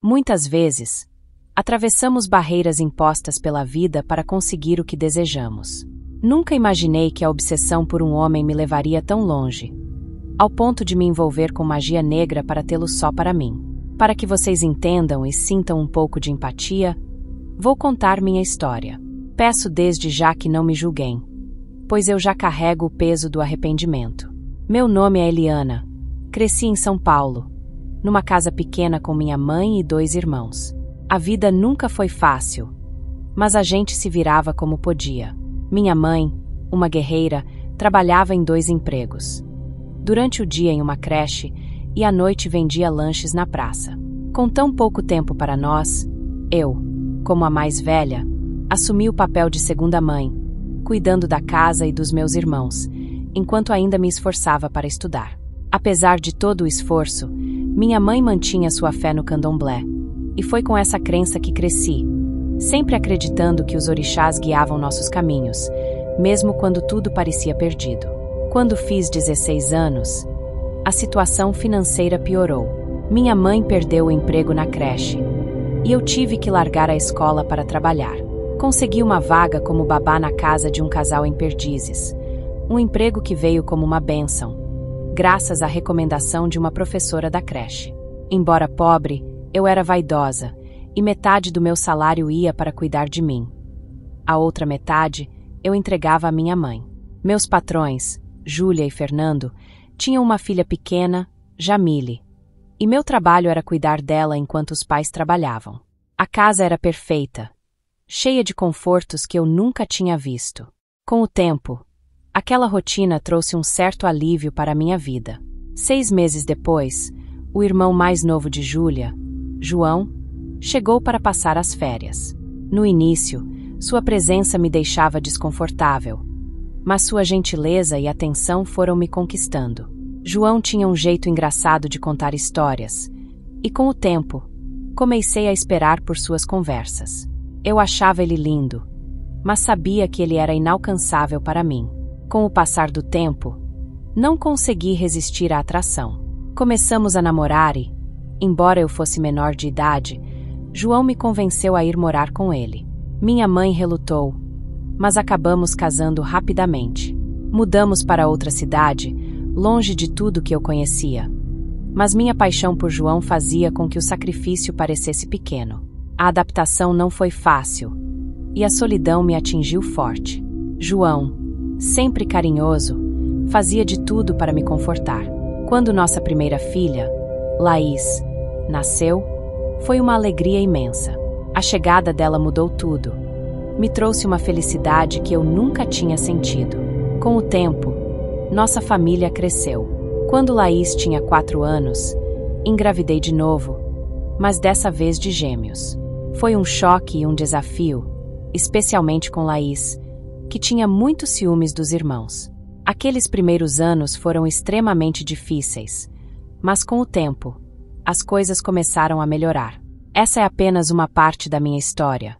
Muitas vezes, atravessamos barreiras impostas pela vida para conseguir o que desejamos. Nunca imaginei que a obsessão por um homem me levaria tão longe, ao ponto de me envolver com magia negra para tê-lo só para mim. Para que vocês entendam e sintam um pouco de empatia, vou contar minha história. Peço desde já que não me julguem, pois eu já carrego o peso do arrependimento. Meu nome é Eliana. Cresci em São Paulo, numa casa pequena com minha mãe e 2 irmãos. A vida nunca foi fácil, mas a gente se virava como podia. Minha mãe, uma guerreira, trabalhava em 2 empregos. Durante o dia em uma creche e à noite vendia lanches na praça. Com tão pouco tempo para nós, eu, como a mais velha, assumi o papel de segunda mãe, cuidando da casa e dos meus irmãos, enquanto ainda me esforçava para estudar. Apesar de todo o esforço, minha mãe mantinha sua fé no candomblé, e foi com essa crença que cresci, sempre acreditando que os orixás guiavam nossos caminhos, mesmo quando tudo parecia perdido. Quando fiz 16 anos, a situação financeira piorou. Minha mãe perdeu o emprego na creche, e eu tive que largar a escola para trabalhar. Consegui uma vaga como babá na casa de um casal em Perdizes, um emprego que veio como uma bênção, graças à recomendação de uma professora da creche. Embora pobre, eu era vaidosa, e metade do meu salário ia para cuidar de mim. A outra metade eu entregava à minha mãe. Meus patrões, Júlia e Fernando, tinham uma filha pequena, Jamile, e meu trabalho era cuidar dela enquanto os pais trabalhavam. A casa era perfeita, cheia de confortos que eu nunca tinha visto. Com o tempo, aquela rotina trouxe um certo alívio para a minha vida. 6 meses depois, o irmão mais novo de Júlia, João, chegou para passar as férias. No início, sua presença me deixava desconfortável, mas sua gentileza e atenção foram me conquistando. João tinha um jeito engraçado de contar histórias, e com o tempo, comecei a esperar por suas conversas. Eu achava ele lindo, mas sabia que ele era inalcançável para mim. Com o passar do tempo, não consegui resistir à atração. Começamos a namorar e, embora eu fosse menor de idade, João me convenceu a ir morar com ele. Minha mãe relutou, mas acabamos casando rapidamente. Mudamos para outra cidade, longe de tudo que eu conhecia. Mas minha paixão por João fazia com que o sacrifício parecesse pequeno. A adaptação não foi fácil, e a solidão me atingiu forte. João, sempre carinhoso, fazia de tudo para me confortar. Quando nossa primeira filha, Laís, nasceu, foi uma alegria imensa. A chegada dela mudou tudo. Me trouxe uma felicidade que eu nunca tinha sentido. Com o tempo, nossa família cresceu. Quando Laís tinha 4 anos, engravidei de novo, mas dessa vez de gêmeos. Foi um choque e um desafio, especialmente com Laís, que tinha muitos ciúmes dos irmãos. Aqueles primeiros anos foram extremamente difíceis, mas com o tempo, as coisas começaram a melhorar. Essa é apenas uma parte da minha história,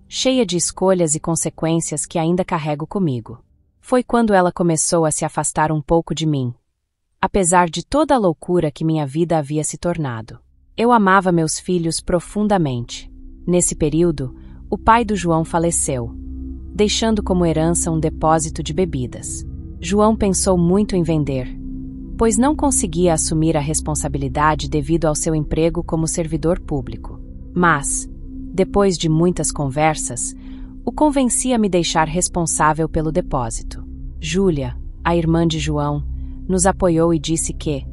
cheia de escolhas e consequências que ainda carrego comigo. Foi quando ela começou a se afastar um pouco de mim, apesar de toda a loucura que minha vida havia se tornado. Eu amava meus filhos profundamente. Nesse período, o pai do João faleceu, deixando como herança um depósito de bebidas. João pensou muito em vender, pois não conseguia assumir a responsabilidade devido ao seu emprego como servidor público. Mas, depois de muitas conversas, o convenci a me deixar responsável pelo depósito. Júlia, a irmã de João, nos apoiou e disse que,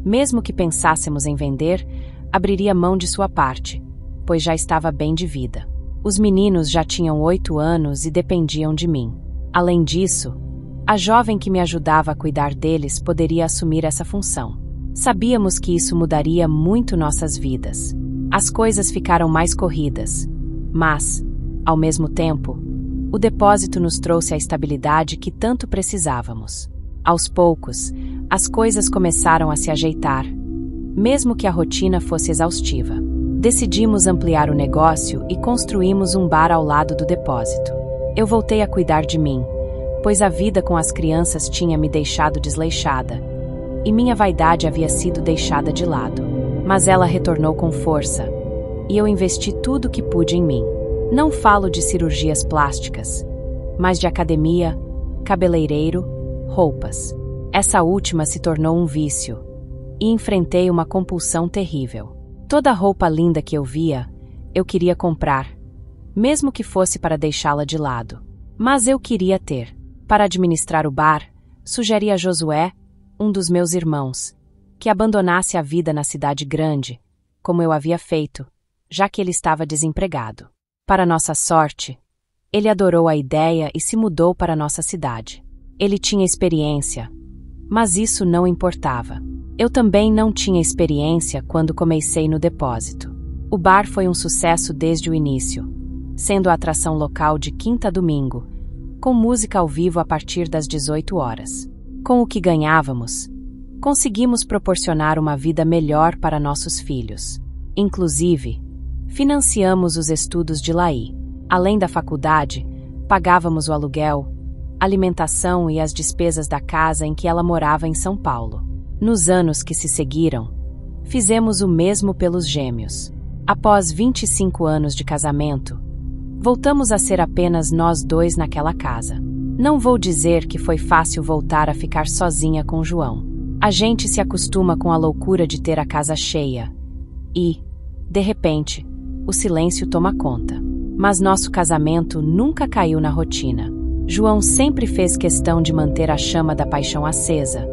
mesmo que pensássemos em vender, abriria mão de sua parte, pois já estava bem de vida. Os meninos já tinham 8 anos e dependiam de mim. Além disso, a jovem que me ajudava a cuidar deles poderia assumir essa função. Sabíamos que isso mudaria muito nossas vidas. As coisas ficaram mais corridas, mas, ao mesmo tempo, o depósito nos trouxe a estabilidade que tanto precisávamos. Aos poucos, as coisas começaram a se ajeitar, mesmo que a rotina fosse exaustiva. Decidimos ampliar o negócio e construímos um bar ao lado do depósito. Eu voltei a cuidar de mim, pois a vida com as crianças tinha me deixado desleixada, e minha vaidade havia sido deixada de lado. Mas ela retornou com força, e eu investi tudo o que pude em mim. Não falo de cirurgias plásticas, mas de academia, cabeleireiro, roupas. Essa última se tornou um vício, e enfrentei uma compulsão terrível. Toda roupa linda que eu via, eu queria comprar, mesmo que fosse para deixá-la de lado. Mas eu queria ter. Para administrar o bar, sugeri a Josué, um dos meus irmãos, que abandonasse a vida na cidade grande, como eu havia feito, já que ele estava desempregado. Para nossa sorte, ele adorou a ideia e se mudou para nossa cidade. Ele tinha experiência, mas isso não importava. Eu também não tinha experiência quando comecei no depósito. O bar foi um sucesso desde o início, sendo a atração local de quinta a domingo, com música ao vivo a partir das 18 horas. Com o que ganhávamos, conseguimos proporcionar uma vida melhor para nossos filhos. Inclusive, financiamos os estudos de Laí. Além da faculdade, pagávamos o aluguel, alimentação e as despesas da casa em que ela morava em São Paulo. Nos anos que se seguiram, fizemos o mesmo pelos gêmeos. Após 25 anos de casamento, voltamos a ser apenas nós dois naquela casa. Não vou dizer que foi fácil voltar a ficar sozinha com João. A gente se acostuma com a loucura de ter a casa cheia e, de repente, o silêncio toma conta. Mas nosso casamento nunca caiu na rotina. João sempre fez questão de manter a chama da paixão acesa,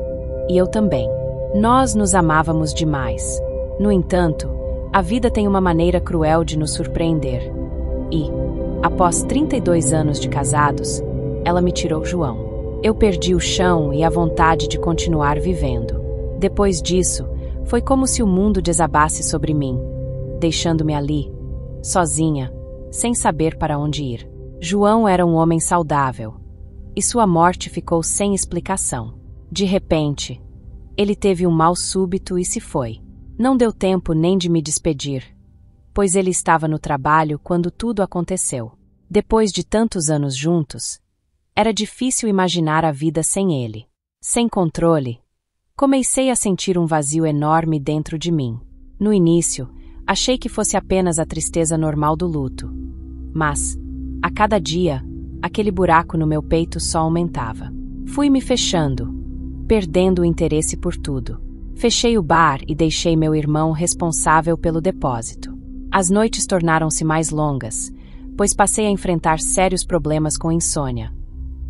e eu também. Nós nos amávamos demais. No entanto, a vida tem uma maneira cruel de nos surpreender. E, após 32 anos de casados, ela me tirou João. Eu perdi o chão e a vontade de continuar vivendo. Depois disso, foi como se o mundo desabasse sobre mim, deixando-me ali, sozinha, sem saber para onde ir. João era um homem saudável, e sua morte ficou sem explicação. De repente, ele teve um mal súbito e se foi. Não deu tempo nem de me despedir, pois ele estava no trabalho quando tudo aconteceu. Depois de tantos anos juntos, era difícil imaginar a vida sem ele. Sem controle, comecei a sentir um vazio enorme dentro de mim. No início, achei que fosse apenas a tristeza normal do luto. Mas, a cada dia, aquele buraco no meu peito só aumentava. Fui me fechando, perdendo o interesse por tudo. Fechei o bar e deixei meu irmão responsável pelo depósito. As noites tornaram-se mais longas, pois passei a enfrentar sérios problemas com insônia.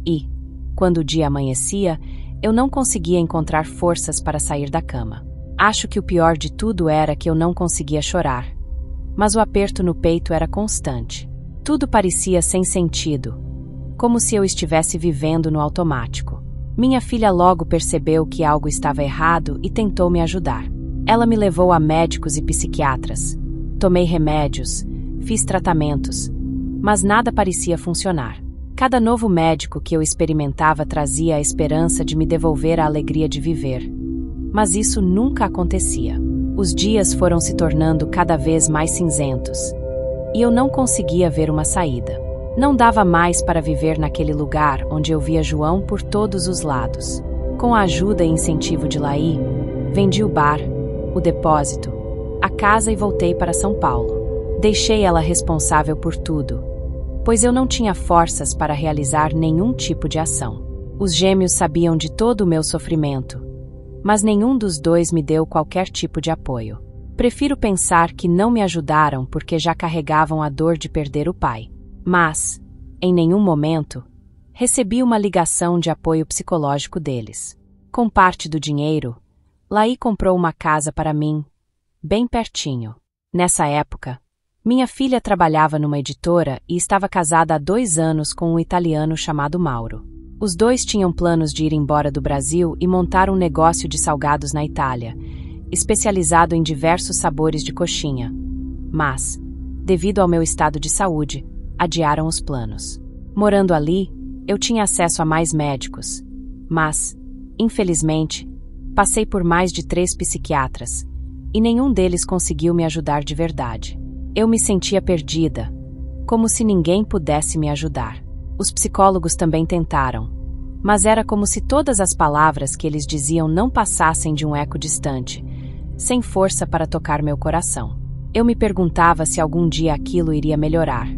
E, quando o dia amanhecia, eu não conseguia encontrar forças para sair da cama. Acho que o pior de tudo era que eu não conseguia chorar, mas o aperto no peito era constante. Tudo parecia sem sentido, como se eu estivesse vivendo no automático. Minha filha logo percebeu que algo estava errado e tentou me ajudar. Ela me levou a médicos e psiquiatras. Tomei remédios, fiz tratamentos, mas nada parecia funcionar. Cada novo médico que eu experimentava trazia a esperança de me devolver a alegria de viver. Mas isso nunca acontecia. Os dias foram se tornando cada vez mais cinzentos, e eu não conseguia ver uma saída. Não dava mais para viver naquele lugar onde eu via João por todos os lados. Com a ajuda e incentivo de Laí, vendi o bar, o depósito, a casa e voltei para São Paulo. Deixei ela responsável por tudo, pois eu não tinha forças para realizar nenhum tipo de ação. Os gêmeos sabiam de todo o meu sofrimento, mas nenhum dos dois me deu qualquer tipo de apoio. Prefiro pensar que não me ajudaram porque já carregavam a dor de perder o pai. Mas, em nenhum momento, recebi uma ligação de apoio psicológico deles. Com parte do dinheiro, Laí comprou uma casa para mim, bem pertinho. Nessa época, minha filha trabalhava numa editora e estava casada há 2 anos com um italiano chamado Mauro. Os dois tinham planos de ir embora do Brasil e montar um negócio de salgados na Itália, especializado em diversos sabores de coxinha. Mas, devido ao meu estado de saúde, adiaram os planos. Morando ali, eu tinha acesso a mais médicos, mas, infelizmente, passei por mais de 3 psiquiatras, e nenhum deles conseguiu me ajudar de verdade. Eu me sentia perdida, como se ninguém pudesse me ajudar. Os psicólogos também tentaram, mas era como se todas as palavras que eles diziam não passassem de um eco distante, sem força para tocar meu coração. Eu me perguntava se algum dia aquilo iria melhorar,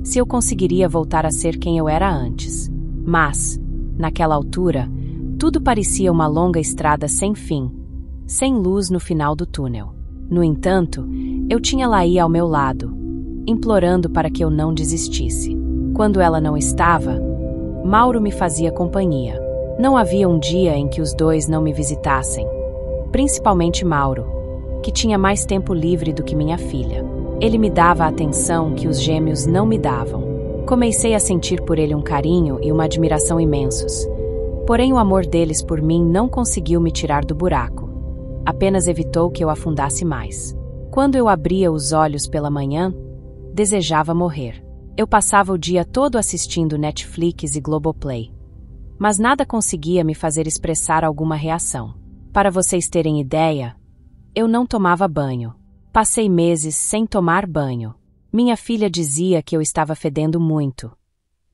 se eu conseguiria voltar a ser quem eu era antes. Mas, naquela altura, tudo parecia uma longa estrada sem fim, sem luz no final do túnel. No entanto, eu tinha Laí ao meu lado, implorando para que eu não desistisse. Quando ela não estava, Mauro me fazia companhia. Não havia um dia em que os dois não me visitassem, principalmente Mauro, que tinha mais tempo livre do que minha filha. Ele me dava a atenção que os gêmeos não me davam. Comecei a sentir por ele um carinho e uma admiração imensos. Porém, o amor deles por mim não conseguiu me tirar do buraco. Apenas evitou que eu afundasse mais. Quando eu abria os olhos pela manhã, desejava morrer. Eu passava o dia todo assistindo Netflix e Globoplay. Mas nada conseguia me fazer expressar alguma reação. Para vocês terem ideia, eu não tomava banho. Passei meses sem tomar banho. Minha filha dizia que eu estava fedendo muito.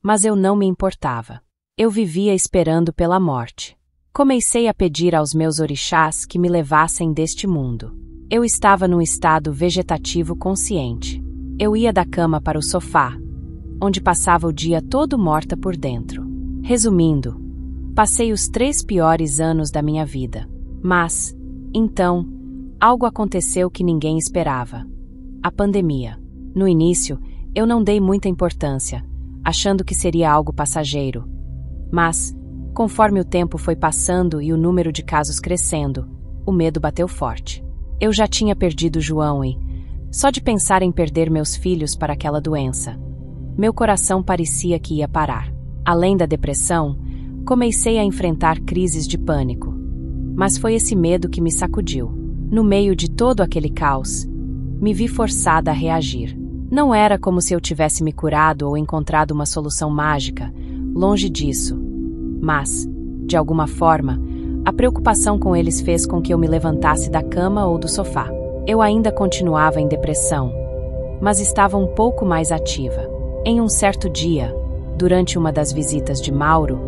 Mas eu não me importava. Eu vivia esperando pela morte. Comecei a pedir aos meus orixás que me levassem deste mundo. Eu estava num estado vegetativo consciente. Eu ia da cama para o sofá, onde passava o dia todo morta por dentro. Resumindo, passei os 3 piores anos da minha vida. Mas, então, algo aconteceu que ninguém esperava. A pandemia. No início, eu não dei muita importância, achando que seria algo passageiro. Mas, conforme o tempo foi passando e o número de casos crescendo, o medo bateu forte. Eu já tinha perdido João e, só de pensar em perder meus filhos para aquela doença, meu coração parecia que ia parar. Além da depressão, comecei a enfrentar crises de pânico. Mas foi esse medo que me sacudiu. No meio de todo aquele caos, me vi forçada a reagir. Não era como se eu tivesse me curado ou encontrado uma solução mágica, longe disso. Mas, de alguma forma, a preocupação com eles fez com que eu me levantasse da cama ou do sofá. Eu ainda continuava em depressão, mas estava um pouco mais ativa. Em um certo dia, durante uma das visitas de Mauro,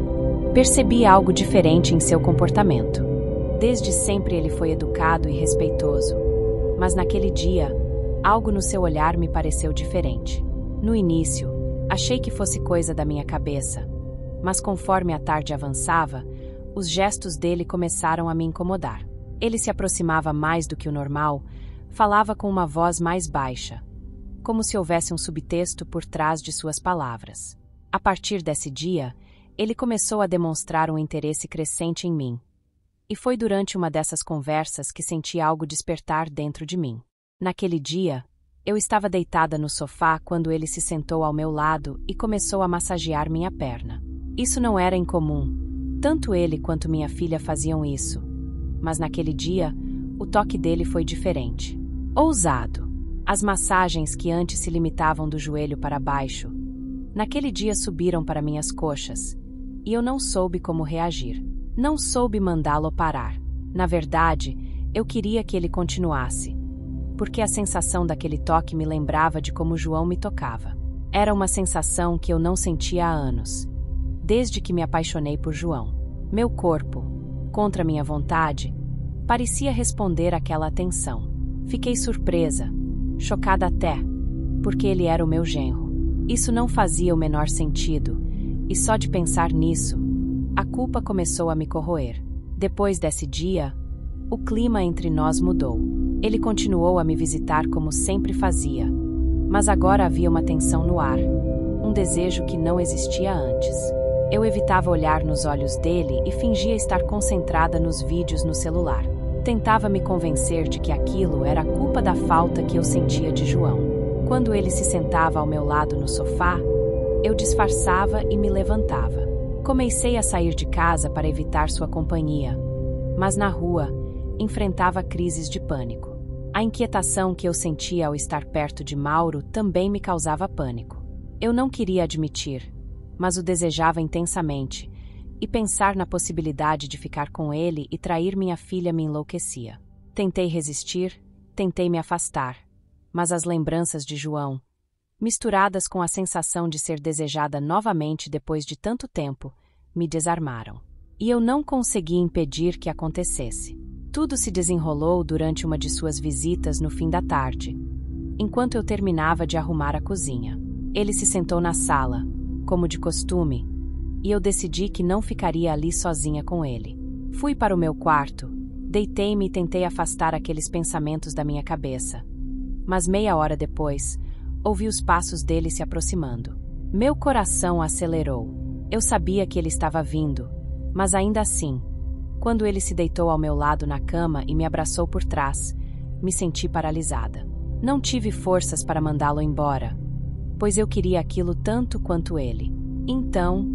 percebi algo diferente em seu comportamento. Desde sempre ele foi educado e respeitoso, mas naquele dia, algo no seu olhar me pareceu diferente. No início, achei que fosse coisa da minha cabeça, mas conforme a tarde avançava, os gestos dele começaram a me incomodar. Ele se aproximava mais do que o normal, falava com uma voz mais baixa, como se houvesse um subtexto por trás de suas palavras. A partir desse dia, ele começou a demonstrar um interesse crescente em mim. E foi durante uma dessas conversas que senti algo despertar dentro de mim. Naquele dia, eu estava deitada no sofá quando ele se sentou ao meu lado e começou a massagear minha perna. Isso não era incomum. Tanto ele quanto minha filha faziam isso. Mas naquele dia, o toque dele foi diferente. Ousado. As massagens que antes se limitavam do joelho para baixo, naquele dia subiram para minhas coxas, e eu não soube como reagir. Não soube mandá-lo parar. Na verdade, eu queria que ele continuasse, porque a sensação daquele toque me lembrava de como João me tocava. Era uma sensação que eu não sentia há anos, desde que me apaixonei por João. Meu corpo, contra minha vontade, parecia responder àquela atenção. Fiquei surpresa, chocada até, porque ele era o meu genro. Isso não fazia o menor sentido, e só de pensar nisso, a culpa começou a me corroer. Depois desse dia, o clima entre nós mudou. Ele continuou a me visitar como sempre fazia, mas agora havia uma tensão no ar, um desejo que não existia antes. Eu evitava olhar nos olhos dele e fingia estar concentrada nos vídeos no celular. Tentava me convencer de que aquilo era a culpa da falta que eu sentia de João. Quando ele se sentava ao meu lado no sofá, eu disfarçava e me levantava. Comecei a sair de casa para evitar sua companhia, mas na rua, enfrentava crises de pânico. A inquietação que eu sentia ao estar perto de Mauro também me causava pânico. Eu não queria admitir, mas o desejava intensamente, e pensar na possibilidade de ficar com ele e trair minha filha me enlouquecia. Tentei resistir, tentei me afastar, mas as lembranças de João, misturadas com a sensação de ser desejada novamente depois de tanto tempo, me desarmaram. E eu não consegui impedir que acontecesse. Tudo se desenrolou durante uma de suas visitas no fim da tarde, enquanto eu terminava de arrumar a cozinha. Ele se sentou na sala, como de costume, e eu decidi que não ficaria ali sozinha com ele. Fui para o meu quarto, deitei-me e tentei afastar aqueles pensamentos da minha cabeça. Mas meia hora depois, ouvi os passos dele se aproximando. Meu coração acelerou. Eu sabia que ele estava vindo, mas ainda assim, quando ele se deitou ao meu lado na cama e me abraçou por trás, me senti paralisada. Não tive forças para mandá-lo embora, pois eu queria aquilo tanto quanto ele. Então,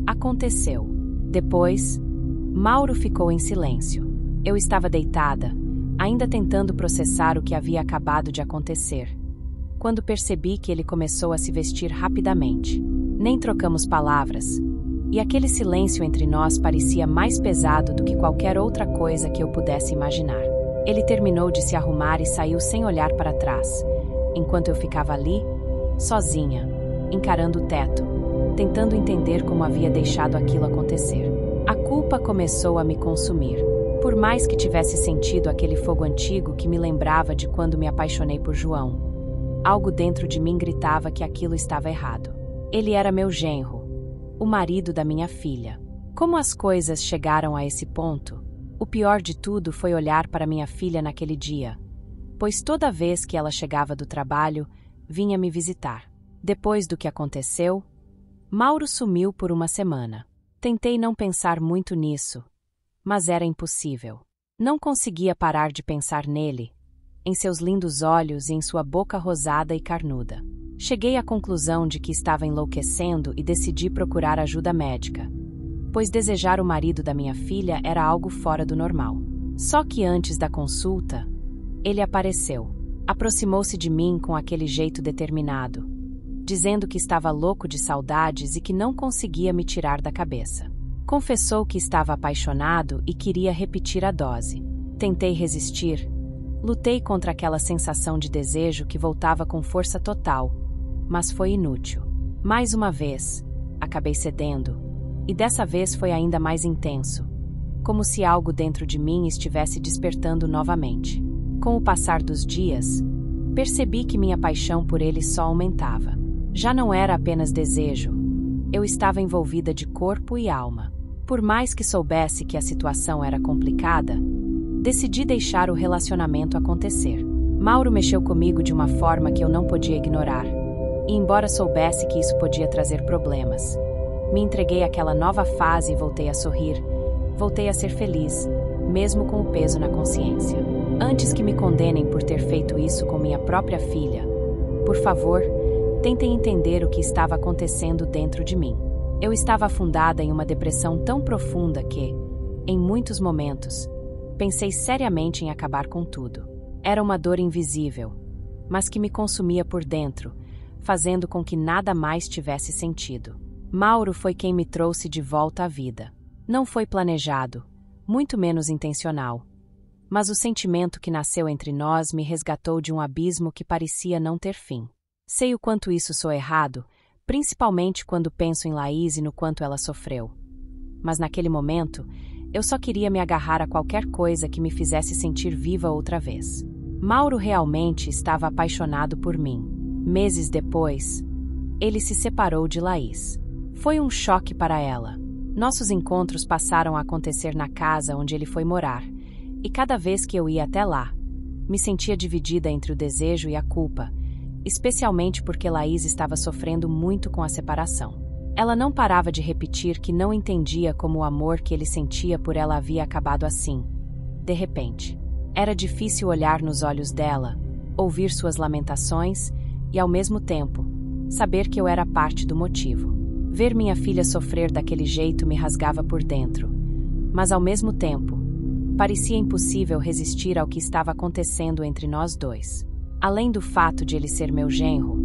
aconteceu. Depois, Mauro ficou em silêncio. Eu estava deitada, ainda tentando processar o que havia acabado de acontecer, quando percebi que ele começou a se vestir rapidamente. Nem trocamos palavras, e aquele silêncio entre nós parecia mais pesado do que qualquer outra coisa que eu pudesse imaginar. Ele terminou de se arrumar e saiu sem olhar para trás, enquanto eu ficava ali, sozinha, encarando o teto, tentando entender como havia deixado aquilo acontecer. A culpa começou a me consumir. Por mais que tivesse sentido aquele fogo antigo que me lembrava de quando me apaixonei por João, algo dentro de mim gritava que aquilo estava errado. Ele era meu genro, o marido da minha filha. Como as coisas chegaram a esse ponto? O pior de tudo foi olhar para minha filha naquele dia, pois toda vez que ela chegava do trabalho, vinha me visitar. Depois do que aconteceu, Mauro sumiu por uma semana. Tentei não pensar muito nisso, mas era impossível. Não conseguia parar de pensar nele, em seus lindos olhos e em sua boca rosada e carnuda. Cheguei à conclusão de que estava enlouquecendo e decidi procurar ajuda médica, pois desejar o marido da minha filha era algo fora do normal. Só que antes da consulta, ele apareceu. Aproximou-se de mim com aquele jeito determinado, dizendo que estava louco de saudades e que não conseguia me tirar da cabeça. Confessou que estava apaixonado e queria repetir a dose. Tentei resistir, lutei contra aquela sensação de desejo que voltava com força total, mas foi inútil. Mais uma vez, acabei cedendo, e dessa vez foi ainda mais intenso, como se algo dentro de mim estivesse despertando novamente. Com o passar dos dias, percebi que minha paixão por ele só aumentava. Já não era apenas desejo, eu estava envolvida de corpo e alma. Por mais que soubesse que a situação era complicada, decidi deixar o relacionamento acontecer. Mauro mexeu comigo de uma forma que eu não podia ignorar, e embora soubesse que isso podia trazer problemas, me entreguei àquela nova fase e voltei a sorrir, voltei a ser feliz, mesmo com o peso na consciência. Antes que me condenem por ter feito isso com minha própria filha, por favor, tentem entender o que estava acontecendo dentro de mim. Eu estava afundada em uma depressão tão profunda que, em muitos momentos, pensei seriamente em acabar com tudo. Era uma dor invisível, mas que me consumia por dentro, fazendo com que nada mais tivesse sentido. Mauro foi quem me trouxe de volta à vida. Não foi planejado, muito menos intencional, mas o sentimento que nasceu entre nós me resgatou de um abismo que parecia não ter fim. Sei o quanto isso soa errado, principalmente quando penso em Laís e no quanto ela sofreu. Mas naquele momento, eu só queria me agarrar a qualquer coisa que me fizesse sentir viva outra vez. Mauro realmente estava apaixonado por mim. Meses depois, ele se separou de Laís. Foi um choque para ela. Nossos encontros passaram a acontecer na casa onde ele foi morar, e cada vez que eu ia até lá, me sentia dividida entre o desejo e a culpa, especialmente porque Laís estava sofrendo muito com a separação. Ela não parava de repetir que não entendia como o amor que ele sentia por ela havia acabado assim, de repente. Era difícil olhar nos olhos dela, ouvir suas lamentações e, ao mesmo tempo, saber que eu era parte do motivo. Ver minha filha sofrer daquele jeito me rasgava por dentro, mas, ao mesmo tempo, parecia impossível resistir ao que estava acontecendo entre nós dois. Além do fato de ele ser meu genro,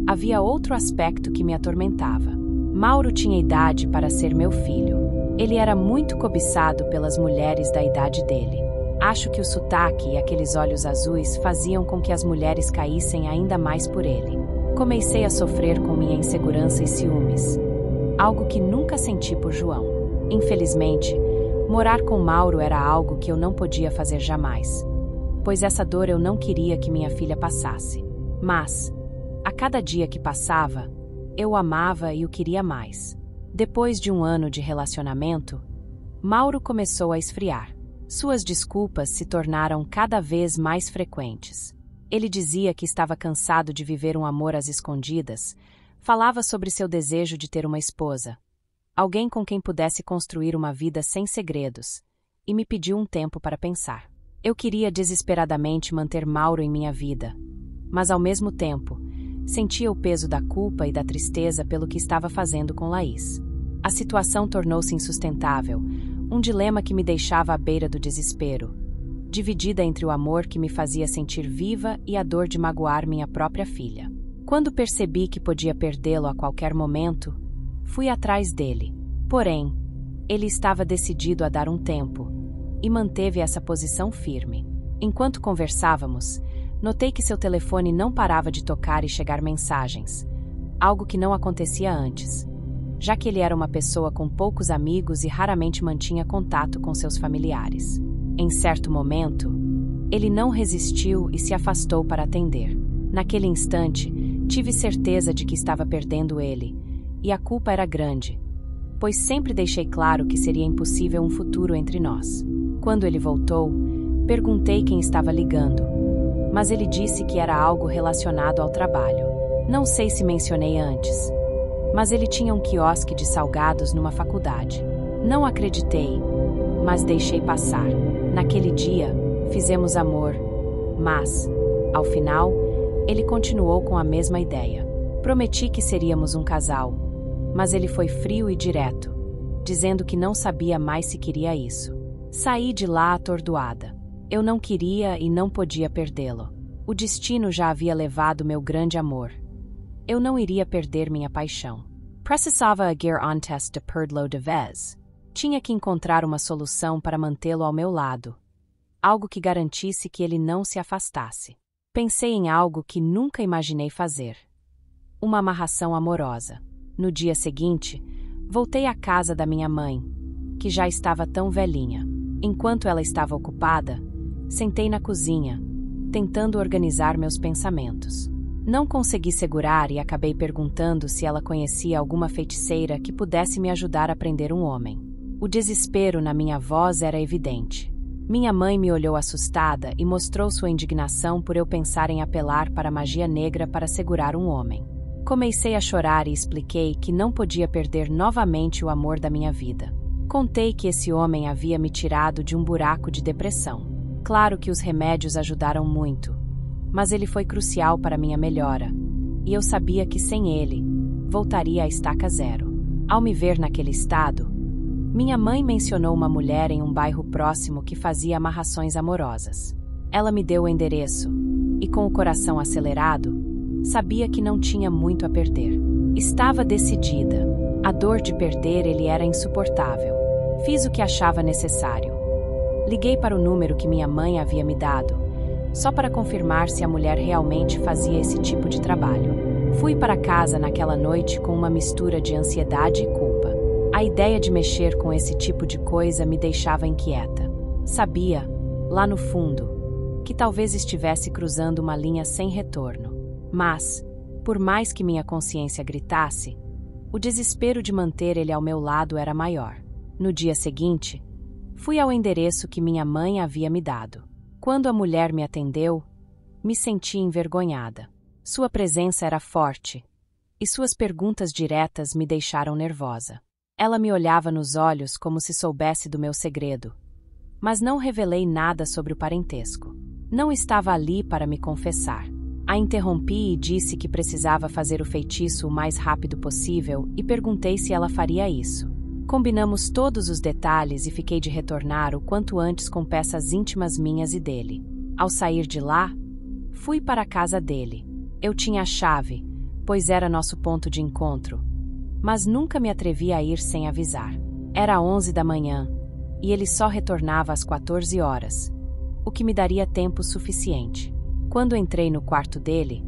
havia outro aspecto que me atormentava. Mauro tinha idade para ser meu filho. Ele era muito cobiçado pelas mulheres da idade dele. Acho que o sotaque e aqueles olhos azuis faziam com que as mulheres caíssem ainda mais por ele. Comecei a sofrer com minha insegurança e ciúmes, algo que nunca senti por João. Infelizmente, morar com Mauro era algo que eu não podia fazer jamais, pois essa dor eu não queria que minha filha passasse. Mas, a cada dia que passava, eu o amava e o queria mais. Depois de um ano de relacionamento, Mauro começou a esfriar. Suas desculpas se tornaram cada vez mais frequentes. Ele dizia que estava cansado de viver um amor às escondidas, falava sobre seu desejo de ter uma esposa, alguém com quem pudesse construir uma vida sem segredos, e me pediu um tempo para pensar. Eu queria desesperadamente manter Mauro em minha vida, mas ao mesmo tempo, sentia o peso da culpa e da tristeza pelo que estava fazendo com Laís. A situação tornou-se insustentável, um dilema que me deixava à beira do desespero, dividida entre o amor que me fazia sentir viva e a dor de magoar minha própria filha. Quando percebi que podia perdê-lo a qualquer momento, fui atrás dele. Porém, ele estava decidido a dar um tempo, e manteve essa posição firme. Enquanto conversávamos, notei que seu telefone não parava de tocar e chegar mensagens, algo que não acontecia antes, já que ele era uma pessoa com poucos amigos e raramente mantinha contato com seus familiares. Em certo momento, ele não resistiu e se afastou para atender. Naquele instante, tive certeza de que estava perdendo ele, e a culpa era grande, pois sempre deixei claro que seria impossível um futuro entre nós. Quando ele voltou, perguntei quem estava ligando, mas ele disse que era algo relacionado ao trabalho. Não sei se mencionei antes, mas ele tinha um quiosque de salgados numa faculdade. Não acreditei, mas deixei passar. Naquele dia, fizemos amor, mas, ao final, ele continuou com a mesma ideia. Prometi que seríamos um casal, mas ele foi frio e direto, dizendo que não sabia mais se queria isso. Saí de lá atordoada. Eu não queria e não podia perdê-lo. O destino já havia levado meu grande amor. Eu não iria perder minha paixão. Precisava agir antes de perder-lo de vez. Tinha que encontrar uma solução para mantê-lo ao meu lado. Algo que garantisse que ele não se afastasse. Pensei em algo que nunca imaginei fazer. Uma amarração amorosa. No dia seguinte, voltei à casa da minha mãe, que já estava tão velhinha. Enquanto ela estava ocupada, sentei na cozinha, tentando organizar meus pensamentos. Não consegui segurar e acabei perguntando se ela conhecia alguma feiticeira que pudesse me ajudar a prender um homem. O desespero na minha voz era evidente. Minha mãe me olhou assustada e mostrou sua indignação por eu pensar em apelar para a magia negra para segurar um homem. Comecei a chorar e expliquei que não podia perder novamente o amor da minha vida. Contei que esse homem havia me tirado de um buraco de depressão. Claro que os remédios ajudaram muito, mas ele foi crucial para minha melhora, e eu sabia que sem ele, voltaria à estaca zero. Ao me ver naquele estado, minha mãe mencionou uma mulher em um bairro próximo que fazia amarrações amorosas. Ela me deu o endereço, e com o coração acelerado, sabia que não tinha muito a perder. Estava decidida. A dor de perder ele era insuportável. Fiz o que achava necessário. Liguei para o número que minha mãe havia me dado, só para confirmar se a mulher realmente fazia esse tipo de trabalho. Fui para casa naquela noite com uma mistura de ansiedade e culpa. A ideia de mexer com esse tipo de coisa me deixava inquieta. Sabia, lá no fundo, que talvez estivesse cruzando uma linha sem retorno. Mas, por mais que minha consciência gritasse, o desespero de manter ele ao meu lado era maior. No dia seguinte, fui ao endereço que minha mãe havia me dado. Quando a mulher me atendeu, me senti envergonhada. Sua presença era forte, e suas perguntas diretas me deixaram nervosa. Ela me olhava nos olhos como se soubesse do meu segredo, mas não revelei nada sobre o parentesco. Não estava ali para me confessar. A interrompi e disse que precisava fazer o feitiço o mais rápido possível e perguntei se ela faria isso. Combinamos todos os detalhes e fiquei de retornar o quanto antes com peças íntimas minhas e dele. Ao sair de lá, fui para a casa dele. Eu tinha a chave, pois era nosso ponto de encontro, mas nunca me atrevi a ir sem avisar. Era 11 da manhã, e ele só retornava às 14 horas, o que me daria tempo suficiente. Quando entrei no quarto dele,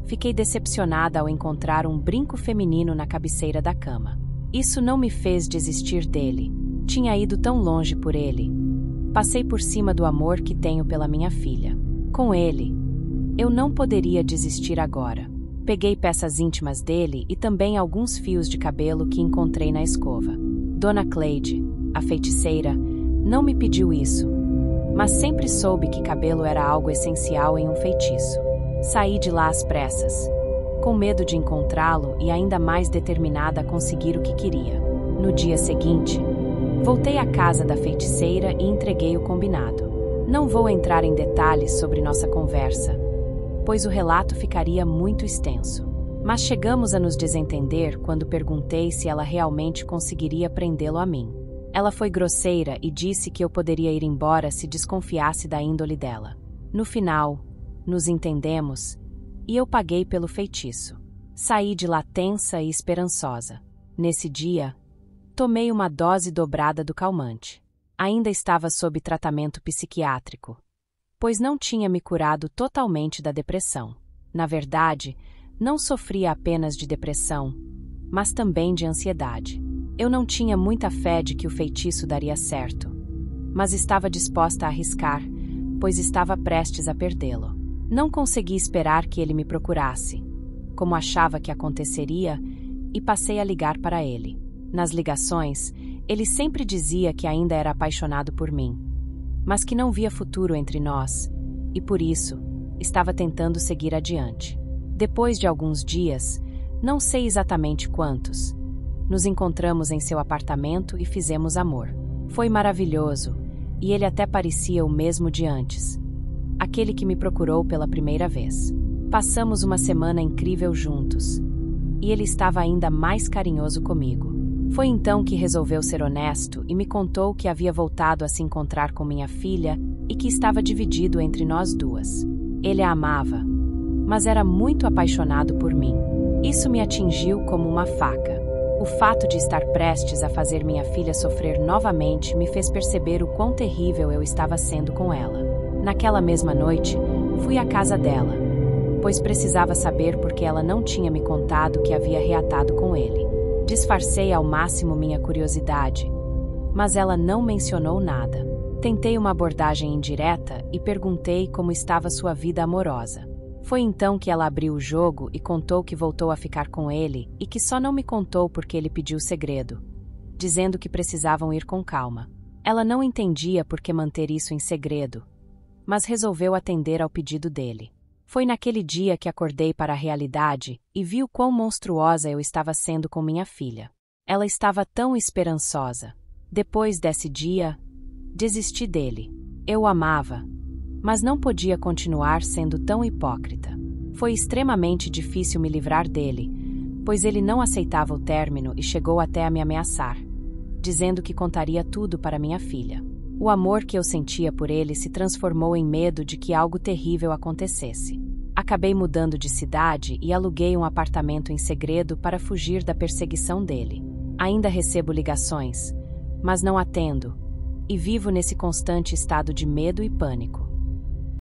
fiquei decepcionada ao encontrar um brinco feminino na cabeceira da cama. Isso não me fez desistir dele. Tinha ido tão longe por ele. Passei por cima do amor que tenho pela minha filha. Com ele, Eu não poderia desistir agora. Peguei peças íntimas dele e também alguns fios de cabelo que encontrei na escova. Dona Cleide, a feiticeira, não me pediu isso, mas sempre soube que cabelo era algo essencial em um feitiço. Saí de lá às pressas, com medo de encontrá-lo e ainda mais determinada a conseguir o que queria. No dia seguinte, voltei à casa da feiticeira e entreguei o combinado. Não vou entrar em detalhes sobre nossa conversa, pois o relato ficaria muito extenso. Mas chegamos a nos desentender quando perguntei se ela realmente conseguiria prendê-lo a mim. Ela foi grosseira e disse que eu poderia ir embora se desconfiasse da índole dela. No final, nos entendemos e eu paguei pelo feitiço. Saí de lá tensa e esperançosa. Nesse dia, tomei uma dose dobrada do calmante. Ainda estava sob tratamento psiquiátrico, pois não tinha me curado totalmente da depressão. Na verdade, não sofria apenas de depressão, mas também de ansiedade. Eu não tinha muita fé de que o feitiço daria certo, mas estava disposta a arriscar, pois estava prestes a perdê-lo. Não consegui esperar que ele me procurasse, como achava que aconteceria, e passei a ligar para ele. Nas ligações, ele sempre dizia que ainda era apaixonado por mim, mas que não via futuro entre nós, e por isso, estava tentando seguir adiante. Depois de alguns dias, não sei exatamente quantos, nos encontramos em seu apartamento e fizemos amor. Foi maravilhoso, e ele até parecia o mesmo de antes, aquele que me procurou pela primeira vez. Passamos uma semana incrível juntos, e ele estava ainda mais carinhoso comigo. Foi então que resolveu ser honesto e me contou que havia voltado a se encontrar com minha filha e que estava dividido entre nós duas. Ele a amava, mas era muito apaixonado por mim. Isso me atingiu como uma faca. O fato de estar prestes a fazer minha filha sofrer novamente me fez perceber o quão terrível eu estava sendo com ela. Naquela mesma noite, fui à casa dela, pois precisava saber por que ela não tinha me contado que havia reatado com ele. Disfarcei ao máximo minha curiosidade, mas ela não mencionou nada. Tentei uma abordagem indireta e perguntei como estava sua vida amorosa. Foi então que ela abriu o jogo e contou que voltou a ficar com ele e que só não me contou porque ele pediu segredo, dizendo que precisavam ir com calma. Ela não entendia por que manter isso em segredo, mas resolveu atender ao pedido dele. Foi naquele dia que acordei para a realidade e vi o quão monstruosa eu estava sendo com minha filha. Ela estava tão esperançosa. Depois desse dia, desisti dele. Eu o amava, mas não podia continuar sendo tão hipócrita. Foi extremamente difícil me livrar dele, pois ele não aceitava o término e chegou até a me ameaçar, dizendo que contaria tudo para minha filha. O amor que eu sentia por ele se transformou em medo de que algo terrível acontecesse. Acabei mudando de cidade e aluguei um apartamento em segredo para fugir da perseguição dele. Ainda recebo ligações, mas não atendo, e vivo nesse constante estado de medo e pânico.